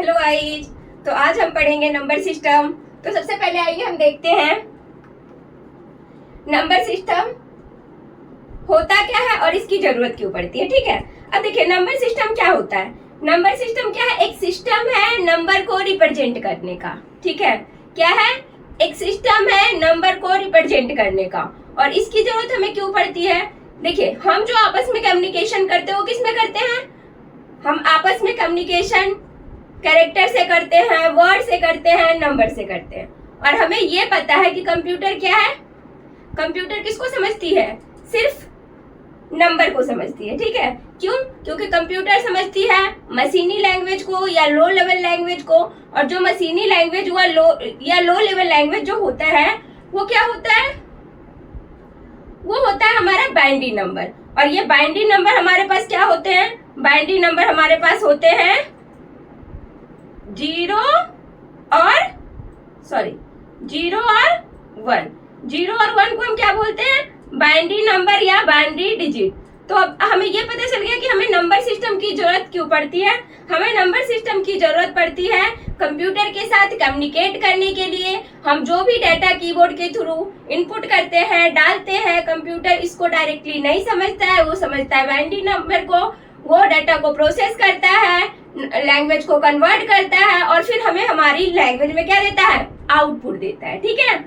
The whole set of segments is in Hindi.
Hello guys. तो आज हम पढ़ेंगे नंबर सिस्टम। तो सबसे पहले आइए हम देखते हैं नंबर सिस्टम होता क्या है और इसकी जरूरत क्यों पड़ती है। ठीक है, अब देखिए नंबर सिस्टम क्या होता है। नंबर सिस्टम क्या है? एक सिस्टम है नंबर को रिप्रेजेंट करने का। ठीक है, क्या है? एक सिस्टम है नंबर को रिप्रेजेंट करने का। और इसकी जरूरत हमें क्यों पड़ती है? देखिए, हम जो आपस में कम्युनिकेशन करते हैं वो किस में करते हैं? हम आपस में कम्युनिकेशन कैरेक्टर से करते हैं, वर्ड से करते हैं, नंबर से करते हैं। और हमें ये पता है कि कंप्यूटर क्या है? कंप्यूटर किसको समझती है? सिर्फ नंबर को समझती है। ठीक है, क्यों? क्योंकि कंप्यूटर समझती है मशीनी लैंग्वेज को या लो लेवल लैंग्वेज को। और जो मशीनी लैंग्वेज हुआ लो लेवल लैंग्वेज जो होता है वो क्या होता है? वो होता है हमारा बाइनरी नंबर। और ये बाइनरी नंबर हमारे पास क्या होते हैं? बाइनरी नंबर हमारे पास होते हैं जीरो और वन। जीरो और वन को हम क्या बोलते हैं? बाइनरी नंबर या बाइनरी डिजिट। तो अब हमें ये पता चल गया कि हमें नंबर सिस्टम की जरूरत क्यों पड़ती है। हमें नंबर सिस्टम की जरूरत पड़ती है कंप्यूटर के साथ कम्युनिकेट करने के लिए। हम जो भी डाटा कीबोर्ड के थ्रू इनपुट करते हैं, डालते हैं, कंप्यूटर इसको डायरेक्टली नहीं समझता है, वो समझता है बाइनरी नंबर को। वो डाटा को प्रोसेस करता है, लैंग्वेज को कन्वर्ट करता है और फिर हमें हमारी लैंग्वेज में क्या देता है? आउटपुट देता है। ठीक है,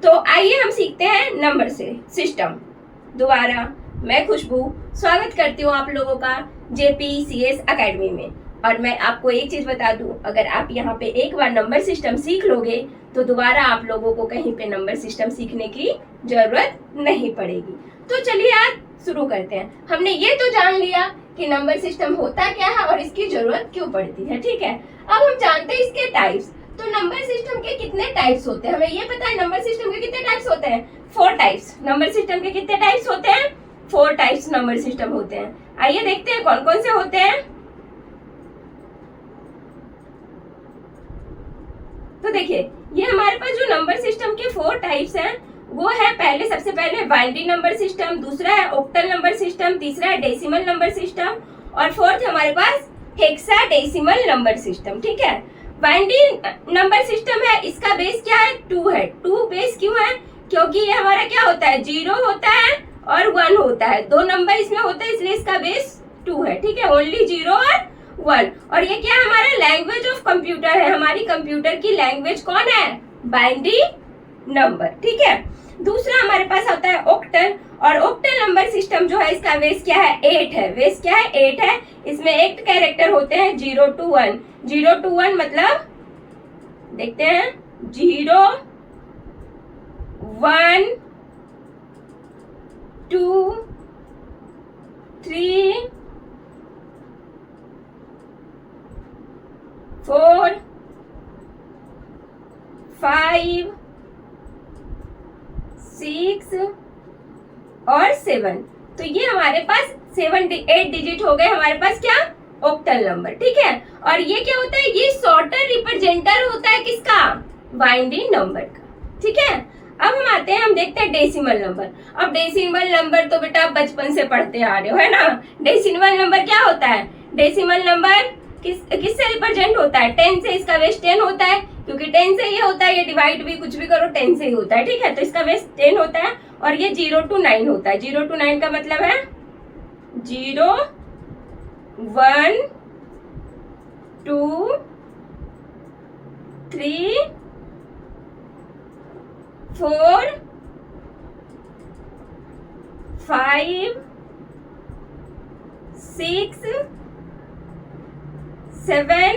तो आइए हम सीखते हैं नंबर से सिस्टम। दोबारा मैं खुशबू स्वागत करती हूँ आप लोगों का JPCS अकेडमी में। और मैं आपको एक चीज बता दूं, अगर आप यहाँ पे एक बार नंबर सिस्टम सीख लोगे तो दोबारा आप लोगों को कहीं पे नंबर सिस्टम सीखने की जरूरत नहीं पड़ेगी। तो चलिए आज शुरू करते हैं। हमने ये तो जान लिया कि नंबर सिस्टम होता क्या है और इसकी जरूरत क्यों पड़ती है। ठीक है, अब हम जानते हैं इसके टाइप्स। तो नंबर सिस्टम के कितने टाइप्स होते हैं? हमें ये पता है नंबर सिस्टम के कितने टाइप्स होते हैं? 4 टाइप्स। नंबर सिस्टम के कितने टाइप्स होते हैं? 4 टाइप्स नंबर सिस्टम होते हैं। आइए देखते हैं कौन कौन से होते हैं। तो देखिए, ये हमारे पास जो नंबर सिस्टम के 4 टाइप्स हैं वो है, पहले सबसे पहले बाइनरी नंबर सिस्टम, दूसरा है ऑक्टल नंबर सिस्टम, तीसरा है डेसिमल नंबर सिस्टम और फोर्थ हमारे पास हेक्साडेसिमल नंबर सिस्टम। ठीक है, बाइनरी नंबर सिस्टम है, इसका बेस क्या है? 2 है। 2 बेस क्यों है? क्योंकि ये हमारा क्या होता है? 0 होता है और 1 होता है, 2 नंबर इसमें होते हैं, इसलिए इसका बेस 2 है। ठीक है, ओनली 0 और 1। और ये क्या है? हमारा लैंग्वेज ऑफ कंप्यूटर है। हमारी कंप्यूटर की लैंग्वेज कौन है? Binary number. ठीक है, दूसरा हमारे पास आता है ऑक्टल। और ऑक्टल नंबर सिस्टम जो है इसका बेस क्या है? 8 है। बेस क्या है? 8 है। इसमें 8 कैरेक्टर होते हैं 0 to 1। 0 to 1 मतलब देखते हैं 0 1 2 3 4 5 6 और 7। तो ये हमारे पास 8 डिजिट हो गए हमारे पास क्या? Octal number. ठीक है, और ये क्या होता है? ये शॉर्टर रिप्रेजेंटर होता है किसका? बाइनरी नंबर का। ठीक है, अब हम आते हैं, हम देखते हैं डेसिमल नंबर। अब डेसिमल नंबर तो बेटा आप बचपन से पढ़ते आ रहे हो, है ना? डेसिमल नंबर क्या होता है? डेसिमल नंबर किससे रिप्रेजेंट होता है? 10 से। इसका बेस 10 होता है, क्योंकि 10 से ये होता है, ये डिवाइड भी कुछ भी करो 10 से ही होता है। ठीक है, तो इसका बेस 10 होता है। और ये 0 to 9 होता है। 0 to 9 का मतलब है 0 1 2 3 4 5 6 7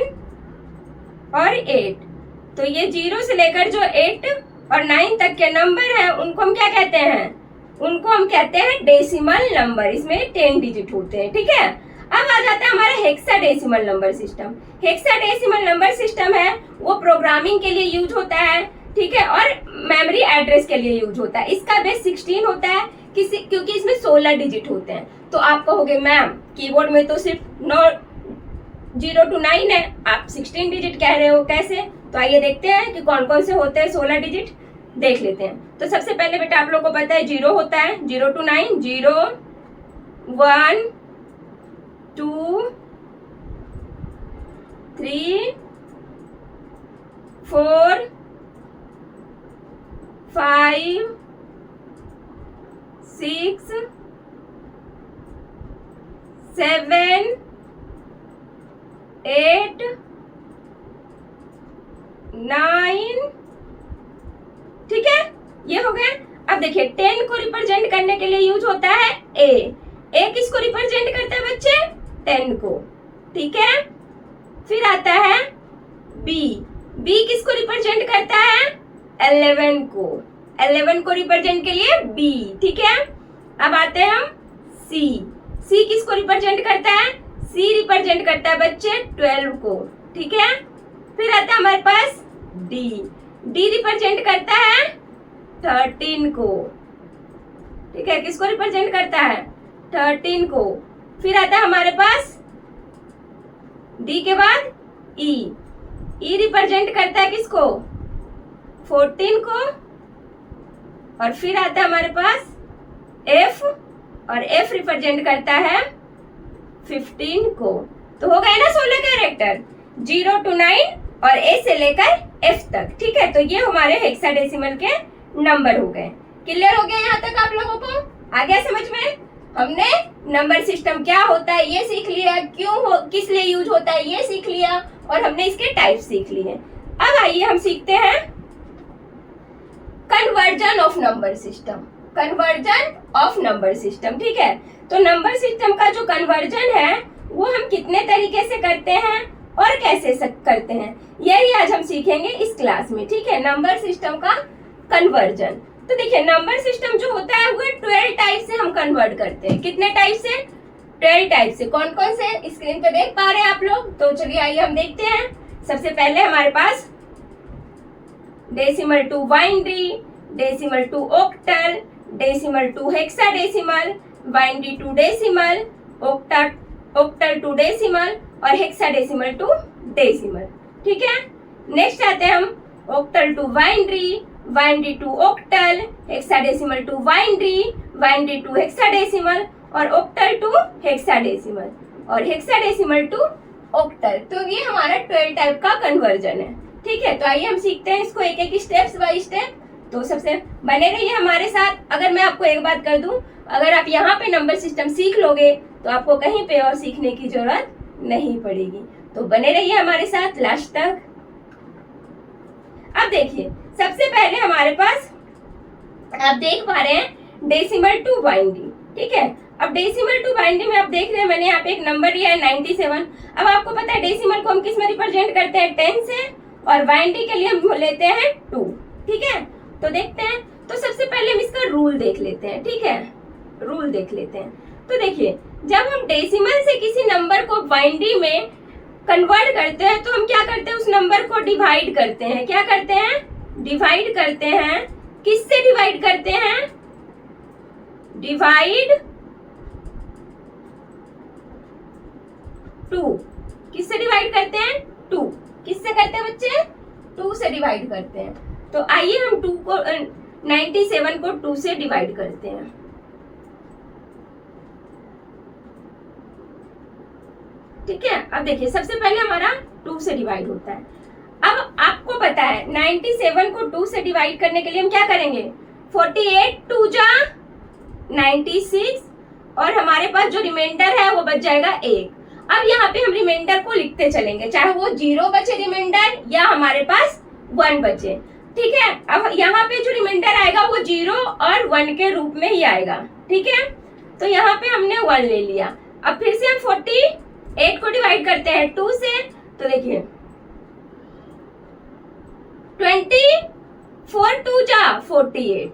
और 8। तो ये 0 से लेकर जो 8 और 9 तक के नंबर हैं उनको हम क्या कहते हैं? उनको हम कहते हैं डेसिमल नंबर। इसमें 10 डिजिट होते हैं। ठीक है, अब आ जाता है हमारा hexadecimal number system. Hexadecimal number system है वो प्रोग्रामिंग के लिए यूज होता है। ठीक है, और मेमोरी एड्रेस के लिए यूज होता है। इसका बेस 16 होता है, क्योंकि इसमें 16 डिजिट होते हैं। तो आप कहोगे मैम कीबोर्ड में तो सिर्फ 0 to 9 है, आप 16 डिजिट कह रहे हो, कैसे? तो आइए देखते हैं कि कौन कौन से होते हैं 16 डिजिट, देख लेते हैं। तो सबसे पहले बेटा आप लोग को पता है 0 होता है, 0 to 9, 0 1 2 3 4 5 6 7 8 9, ठीक है, ये हो गया। अब देखिए 10 को रिप्रेजेंट करने के लिए यूज होता है ए किसको रिप्रेजेंट करता है बच्चे? 10 को, ठीक है। फिर आता है बी किसको रिप्रेजेंट करता है? 11 को रिप्रेजेंट के लिए बी, ठीक है। अब आते हैं हम सी किसको रिप्रेजेंट करता है? सी रिप्रेजेंट करता है बच्चे 12 को, ठीक है। फिर आता है हमारे पास डी रिप्रेजेंट करता है 13 को, ठीक है। किसको रिप्रेजेंट करता है? 13 को। फिर आता है हमारे पास डी के बाद ई रिप्रेजेंट करता है किसको? 14 को। और फिर आता है हमारे पास एफ, और एफ रिप्रेजेंट करता है 15 को। तो हो गए ना 16 कैरेक्टर, 0 to 9 और ए से लेकर एफ तक, ठीक है। तो ये हमारे हेक्साडेसिमल के नंबर हो गए। क्लियर हो गया यहाँ तक आप लोगों को? आ गया समझ में? हमने नंबर सिस्टम क्या होता है ये सीख लिया, किस लिए यूज होता है ये सीख लिया, और हमने इसके टाइप सीख लिए। अब आइए हम सीखते हैं कन्वर्जन ऑफ नंबर सिस्टम, ठीक है। तो नंबर सिस्टम का जो कन्वर्जन है वो हम कितने तरीके से करते हैं और कैसे करते हैं, यही आज हम सीखेंगे इस क्लास में, ठीक है। नंबर सिस्टम का कन्वर्जन। तो देखिए नंबर सिस्टम जो होता है वो 12 टाइप से हम कन्वर्ट करते हैं। कितने टाइप से? 12 टाइप से। कौन कौन से स्क्रीन पे देख पा रहे हैं आप लोग? तो चलिए आइए हम देखते हैं। सबसे पहले हमारे पास decimal to binary, decimal to octal, decimal to hexadecimal, binary to decimal, octal to decimal और हेक्साडेसिमल टू डेसिमल, ठीक है। नेक्स्ट आते हैं हम octal to binary, binary to octal, hexadecimal to binary, binary to hexadecimal और ऑक्टल टू हेक्साडेसिमल और हेक्साडेसिमल टू ऑक्टल। तो ये हमारा 12 टाइप का कन्वर्जन है, ठीक है। तो आइए हम सीखते हैं इसको एक एक स्टेप्स बाय स्टेप। तो सबसे बने रहिए हमारे साथ। अगर मैं आपको एक बात कर दूं, अगर आप यहाँ पे नंबर सिस्टम सीख लोगे तो आपको कहीं पे और सीखने की जरूरत नहीं पड़ेगी। तो बने रहिए हमारे साथ लास्ट तक। अब देखिए सबसे पहले हमारे पास आप देख पा रहे हैं डेसिमल टू बाइनरी, ठीक है। अब डेसिमल टू बाइनरी में आप देख रहे हैं मैंने यहाँ पे एक नंबर लिया है 97। अब आपको पता है डेसिमल को हम किस में रिप्रेजेंट करते हैं? 10 से, और बाइनरी के लिए हम लेते हैं 2, ठीक है। तो देखते हैं। तो सबसे पहले हम इसका रूल देख लेते हैं, ठीक है। रूल देख लेते हैं। तो देखिए जब हम डेसिमल से किसी नंबर को बाइनरी में कन्वर्ट करते हैं तो हम क्या करते हैं? उस नंबर को डिवाइड करते हैं। क्या करते हैं? डिवाइड करते हैं। किससे डिवाइड करते हैं? डिवाइड 2। किससे डिवाइड करते हैं? 2। किससे करते हैं बच्चे? 2 से डिवाइड करते हैं। तो आइए हम 2 को 97 को 2 से डिवाइड करते हैं। ठीक है। अब देखिए सबसे पहले हमारा 2 से डिवाइड होता है। अब आपको पता है 97 को 2 से डिवाइड करने के लिए हम क्या करेंगे? 48 2 जा 96 और हमारे पास जो रिमाइंडर है वो बच जाएगा 1। अब यहाँ पे हम रिमाइंडर को लिखते चलेंगे, चाहे वो 0 बचे रिमाइंडर या हमारे पास 1 बचे, ठीक है। अब यहाँ पे जो रिमाइंडर आएगा वो 0 और 1 के रूप में ही आएगा, ठीक है। तो यहाँ पे हमने 1 ले लिया। अब फिर से हम 48 को डिवाइड करते हैं 2 से। तो देखिए 24 2 जा 48,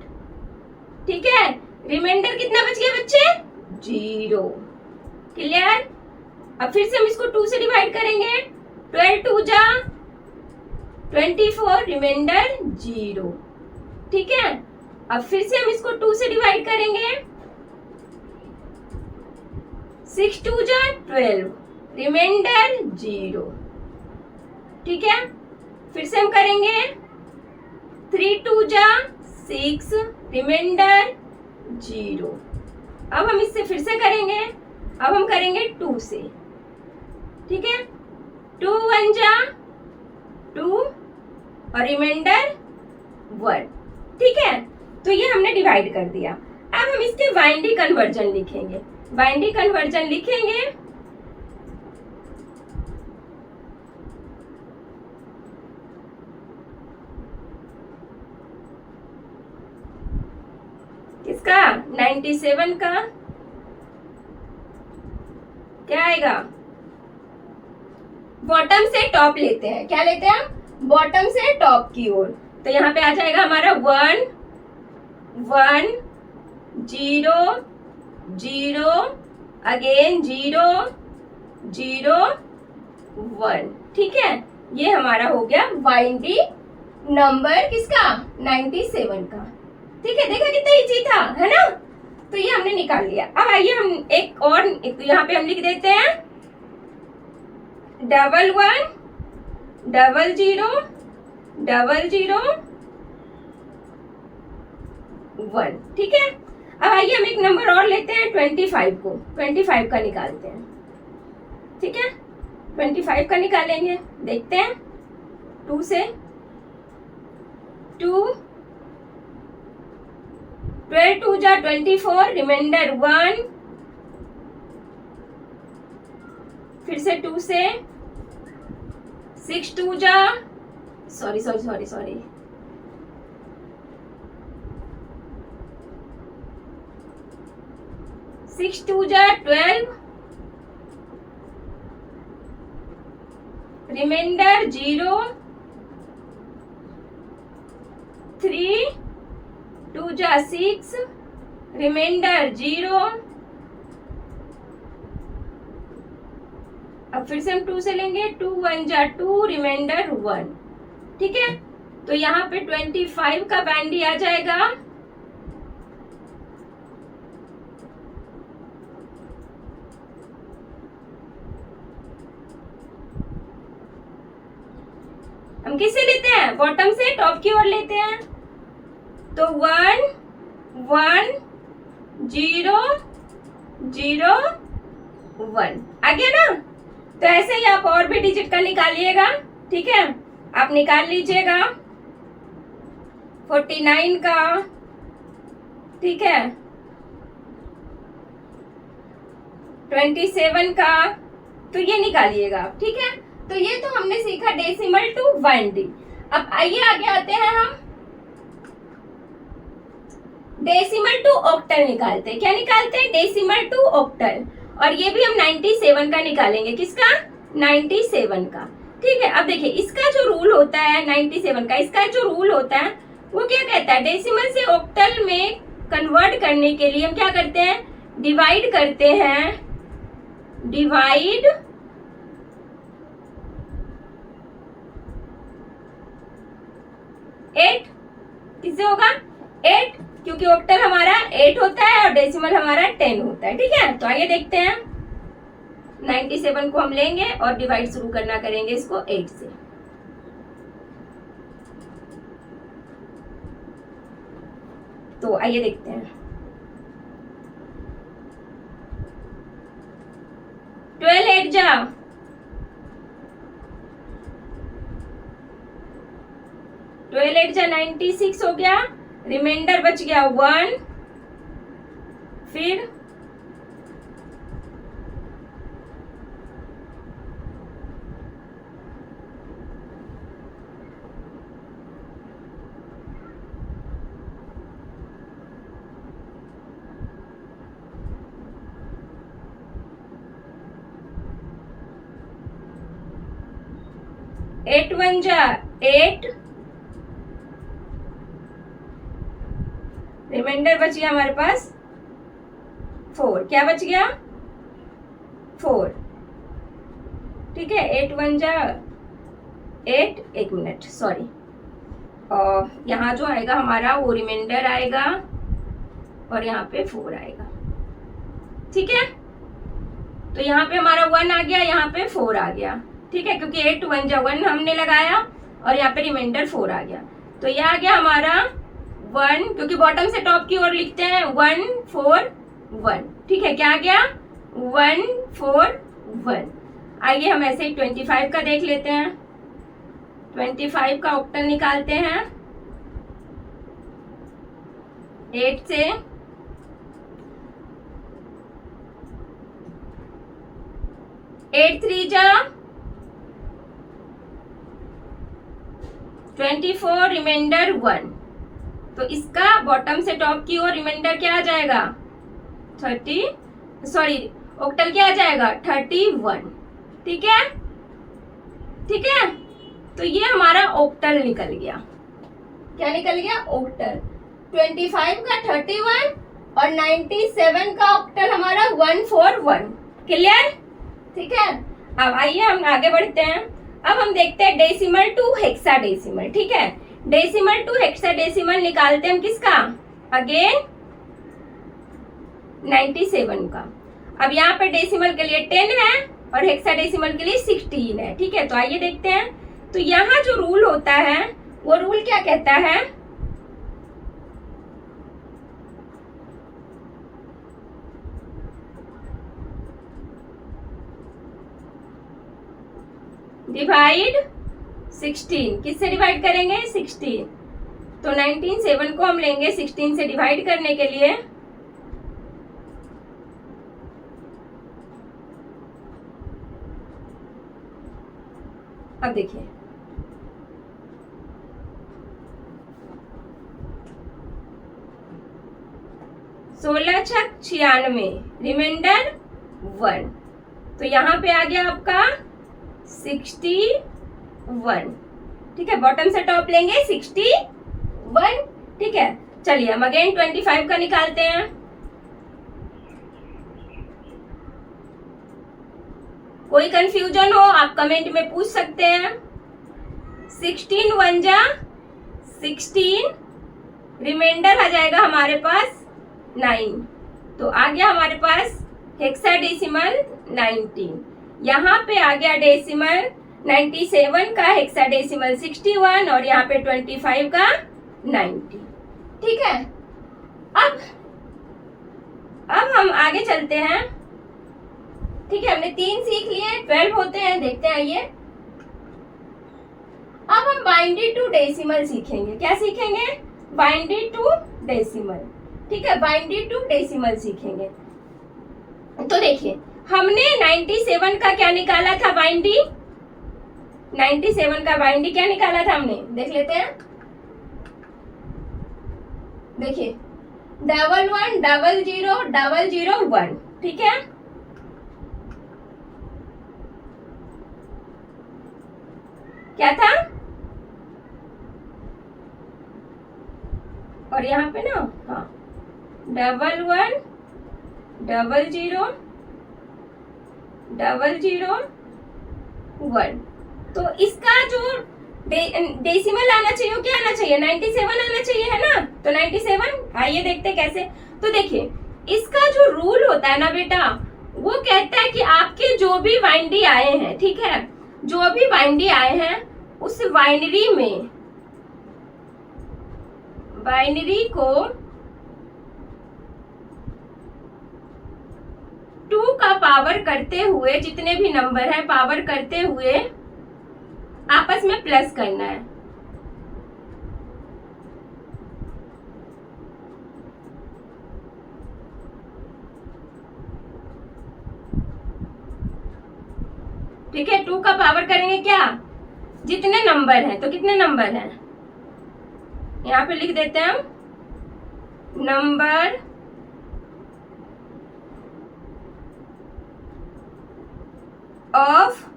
ठीक है। रिमाइंडर कितना बच गया बच्चे? 0। क्लियर। अब फिर से हम इसको 2 से डिवाइड करेंगे। 12 2 जा 24, रिमाइंडर 0, ठीक है। अब फिर से हम इसको 2 से डिवाइड करेंगे। 6 2 जा 12, रिमाइंडर 0, ठीक है। फिर से हम करेंगे 3 2 जा 6, रिमाइंडर 0। अब हम इससे फिर से करेंगे। अब हम करेंगे 2 से, ठीक है। 2 1 जा 2, और रिमाइंडर 1। ठीक है, तो ये हमने डिवाइड कर दिया। अब हम इसके बाइनरी कन्वर्जन लिखेंगे। बाइनरी कन्वर्जन लिखेंगे किसका, 97 का क्या आएगा, बॉटम से टॉप लेते हैं। क्या लेते हैं हम, बॉटम से टॉप की ओर। तो यहाँ पे आ जाएगा हमारा 1 1 0 0 अगेन 0 0 1। ठीक है, ये हमारा हो गया बाइनरी नंबर किसका, 97 का। ठीक है, देखा कितना इजी था, है ना। तो ये हमने निकाल लिया। अब आइए हम एक और यहाँ पे हम लिख देते हैं 1 1 0 0 0 1। ठीक है, अब आइए हम एक नंबर और लेते हैं 25 को। 25 का निकालते हैं। ठीक है, 25 का निकालेंगे, देखते हैं 2 से। 2 12 2 जा 24, रिमाइंडर 1। फिर से 2 से। 6 2 जा, सॉरी 6 2 जा 12, रिमाइंडर 0। 3 2 जा 6, रिमाइंडर 0। अब फिर से हम 2 से लेंगे, 2 1 जा 2, रिमाइंडर 1। ठीक है, तो यहाँ पे 25 का बाइनरी आ जाएगा हम किससे लेते हैं, बॉटम से टॉप की ओर लेते हैं। तो 1 1 0 0 1 आ गया ना। तो ऐसे ही आप और भी डिजिट का निकालिएगा। ठीक है, आप निकाल लीजिएगा 49 का। ठीक है, 27 का, तो ये निकालिएगा। ठीक है, तो ये तो हमने सीखा डेसिमल टू बाइनरी। अब आइए आगे आते हैं, हम डेसिमल टू ऑक्टल निकालते हैं। क्या निकालते हैं, डेसिमल टू ऑक्टल। और ये भी हम 97 का निकालेंगे। किसका, 97 का। ठीक है, अब देखिए इसका जो रूल होता है 97 का, इसका जो रूल होता है वो क्या कहता है, डेसिमल से ऑक्टल में कन्वर्ट करने के लिए हम क्या करते हैं, डिवाइड करते हैं। डिवाइड एट, किससे होगा, 8, क्योंकि ऑक्टल हमारा 8 होता है और डेसिमल हमारा 10 होता है। ठीक है, तो आइए देखते हैं 97 को हम लेंगे और डिवाइड शुरू करना करेंगे इसको 8 से। तो आइए देखते हैं 12 8 जा 12 8 जा 96 हो गया, रिमाइंडर बच गया 1। फिर 8 1 जा 8, रिमाइंडर बच गया हमारे पास 4। क्या बच गया, 4। ठीक है, 8 1 जा 8, 1 मिनट सॉरी, और यहाँ जो आएगा हमारा वो रिमाइंडर आएगा और यहाँ पे 4 आएगा। ठीक है, तो यहाँ पे हमारा 1 आ गया, यहाँ पे 4 आ गया। ठीक है, क्योंकि 8 1 जा 1 हमने लगाया और यहाँ पे रिमाइंडर 4 आ गया। तो ये आ गया हमारा 1, क्योंकि बॉटम से टॉप की ओर लिखते हैं 1 4 1। ठीक है, क्या आ गया 1 4 1। आइए हम ऐसे ही 25 का देख लेते हैं। 25 का ऑक्टल निकालते हैं 8 से। 8 3 जा 24, रिमाइंडर 1। तो इसका बॉटम से टॉप की ओर रिमाइंडर क्या आ जाएगा 30, सॉरी ऑक्टल क्या आ जाएगा 31। ठीक है, ठीक है। तो ये हमारा ऑक्टल निकल गया। क्या निकल गया? ऑक्टल। 25 का 31 और 97 का ऑक्टल हमारा 141। क्लियर? ठीक है। अब आइए हम आगे बढ़ते हैं। अब हम देखते हैं डेसिमल टू हेक्साडेसिमल। ठीक है, डेसिमल टू हेक्साडेसिमल निकालते हैं हम किसका? अगेन 97 का। अब यहाँ पे डेसिमल के लिए 10 है और हेक्साडेसिमल के लिए 16 है। ठीक है, तो आइए देखते हैं। तो यहाँ जो रूल होता है वो रूल क्या कहता है? डिवाइड 16। किससे डिवाइड करेंगे? 16। तो 97 को हम लेंगे 16 से डिवाइड करने के लिए। अब देखिए, सोलह 96, रिमाइंडर 1। तो यहाँ पे आ गया आपका 61। ठीक है, बॉटम से टॉप लेंगे 61। ठीक है, चलिए हम अगेन 25 का निकालते हैं। कोई कंफ्यूजन हो आप कमेंट में पूछ सकते हैं। 16 1 जा 16, रिमाइंडर आ जाएगा हमारे पास 9। तो आ गया हमारे पास हेक्साडेसिमल 19। यहाँ पे आ गया डेसिमल 97 का, हेक्साडेसिमल 61 और यहाँ पे 25 का 90। ठीक है, अब हम आगे चलते हैं। ठीक है, हमने 3 सीख लिए, 12 होते हैं। देखते हैं, आइए अब हम बाइनरी टू डेसिमल सीखेंगे। क्या सीखेंगे? Binary to decimal. ठीक है, बाइनरी टू डेसिमल सीखेंगे। तो देखिए, हमने 97 का क्या निकाला था बाइनरी? 97 का बाइनरी क्या निकाला था हमने? देख लेते हैं। देखिए, 11 00 001। ठीक है, क्या था? और यहाँ पे ना, हाँ, 11 00 001। तो इसका जो डेसिमल आना चाहिए वो क्या आना चाहिए? 97 आना चाहिए, है ना? तो 97, आइए देखते कैसे। तो देखिए, इसका जो रूल होता है ना बेटा, वो कहता है कि आपके जो भी बाइनरी आए हैं, ठीक है, जो भी बाइनरी आए हैं उस बाइनरी में बाइनरी को 2 का पावर करते हुए, जितने भी नंबर है पावर करते हुए आपस में प्लस करना है। ठीक है, 2 का पावर करेंगे क्या? जितने नंबर हैं। तो कितने नंबर हैं? यहाँ पे लिख देते हैं हम, नंबर ऑफ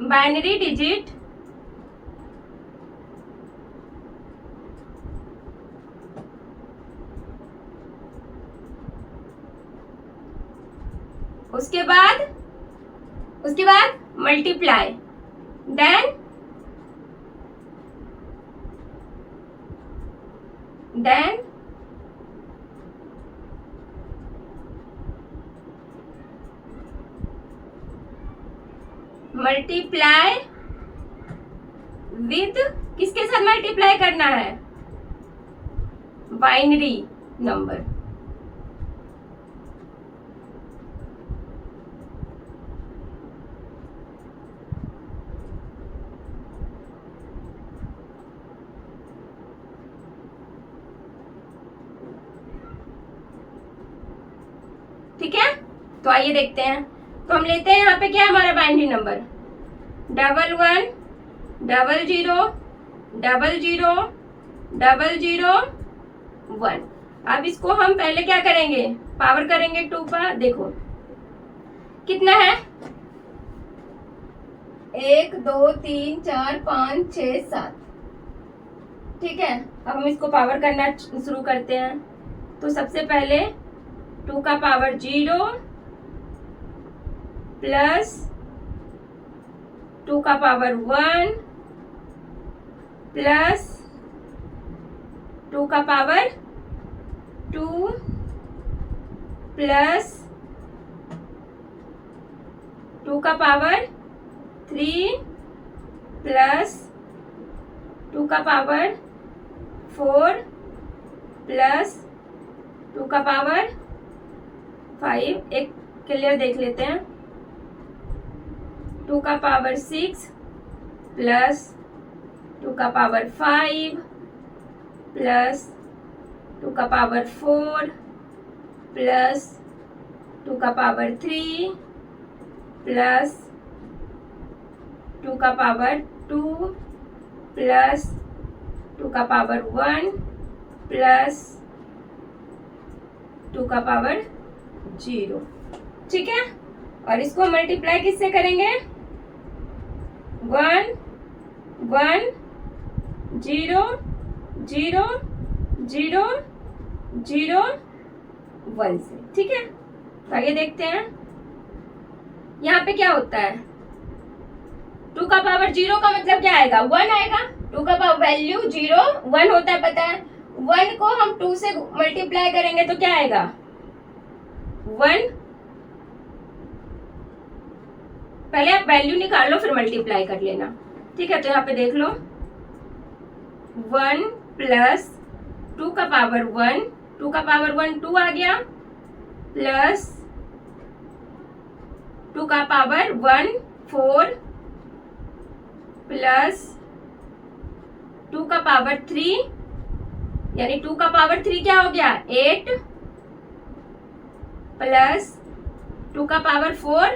बाइनरी डिजिट उसके बाद मल्टीप्लाई, देन मल्टीप्लाई विद, किसके साथ मल्टीप्लाई करना है? Binary number. तो आइए देखते हैं। तो हम लेते हैं यहाँ पे क्या है हमारा बाइनरी नंबर 11 00 00 001। अब इसको हम पहले क्या करेंगे, पावर करेंगे 2 का। देखो कितना है 1 2 3 4 5 6 7। ठीक है, अब हम इसको पावर करना शुरू करते हैं। तो सबसे पहले 2 का पावर 0 प्लस 2 का पावर 1 प्लस 2 का पावर 2 प्लस 2 का पावर 3 प्लस 2 का पावर 4 प्लस 2 का पावर 5। एक क्लियर देख लेते हैं। 2 का पावर 6 प्लस 2 का पावर 5 प्लस 2 का पावर 4 प्लस 2 का पावर 3 प्लस 2 का पावर 2 प्लस 2 का पावर 1 प्लस 2 का पावर 0। ठीक है, और इसको मल्टीप्लाई किससे करेंगे 1 1 0 0 0 0 1 से। ठीक है, तो आगे देखते हैं यहाँ पे क्या होता है। 2 का पावर 0 का मतलब क्या आएगा 1 आएगा। 2 का पावर वैल्यू 0 1 होता है, पता है। 1 को हम 2 से मल्टीप्लाई करेंगे तो क्या आएगा 1। पहले आप वैल्यू निकाल लो फिर मल्टीप्लाई कर लेना। ठीक है, तो यहाँ पे देख लो 1 प्लस 2 का पावर 1, 2 का पावर 1 2 आ गया, प्लस 2 का पावर 1 4 प्लस 2 का पावर 3, यानी 2 का पावर 3 क्या हो गया 8 प्लस 2 का पावर 4,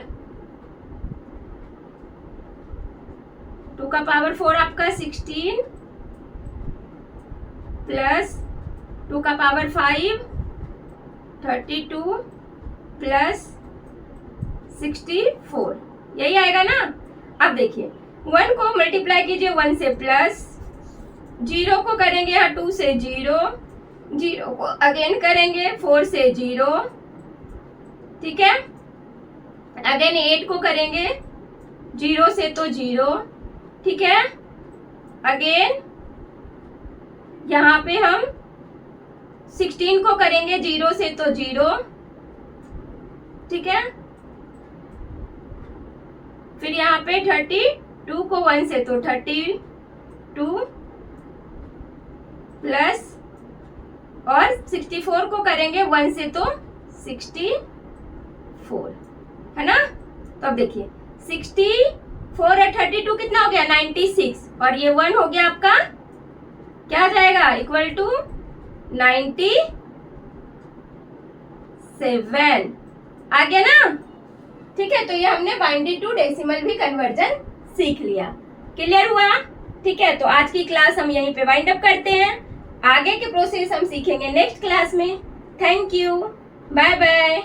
2 का पावर 4 आपका 16 प्लस 2 का पावर 5 32 प्लस 64। यही आएगा ना। अब देखिए 1 को मल्टीप्लाई कीजिए 1 से, प्लस 0 को करेंगे यहाँ 2 से 0, 0 को अगेन करेंगे 4 से 0। ठीक है, अगेन 8 को करेंगे 0 से तो 0। ठीक है, अगेन यहाँ पे हम 16 को करेंगे 0 से तो 0। ठीक है, फिर यहाँ पे 32 को 1 से तो 32 प्लस, और 64 को करेंगे 1 से तो 64, है ना। तो अब देखिए 64 और 32 कितना हो गया 96, और ये 1 हो गया आपका क्या आ जाएगा इक्वल टू 97 आ गया ना। ठीक है, तो ये हमने बाइनरी टू डेसिमल भी कन्वर्जन सीख लिया। क्लियर हुआ। ठीक है, तो आज की क्लास हम यहीं पे वाइंड अप करते हैं। आगे के प्रोसेस हम सीखेंगे नेक्स्ट क्लास में। Thank you, bye bye.